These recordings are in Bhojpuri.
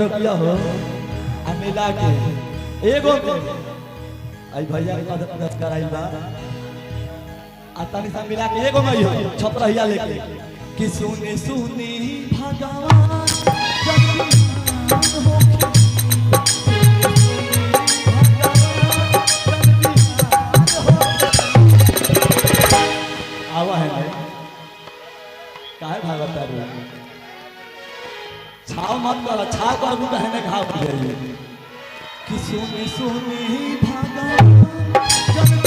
रुपया हो आ मिला के एगो आई भैया मदद कराई बा आ तनी सा मिला के एगो में हो छपरहिया लेके कि सुनी सुनी भगवान आवा है काहे भागत रे छाव मत कर छाव कर भी कहने घाव हो जाइए कि सुनी सुनी भगवान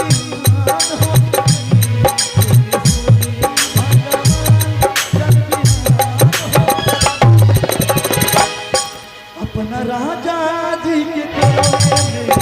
अपना राजा जी के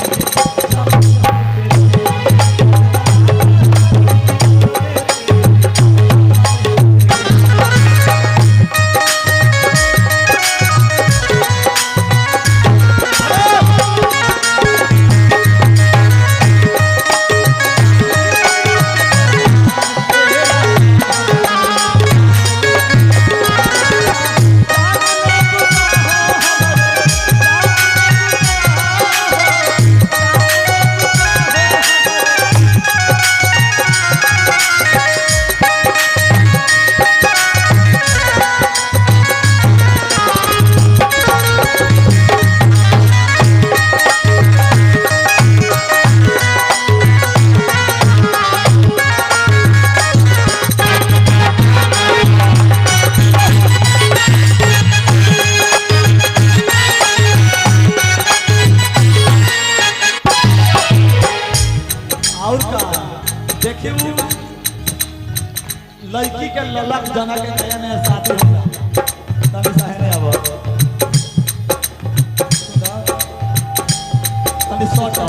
देखिए लड़की के ललक जना के नया नया शादी होला तभी सहने अब तनी सोच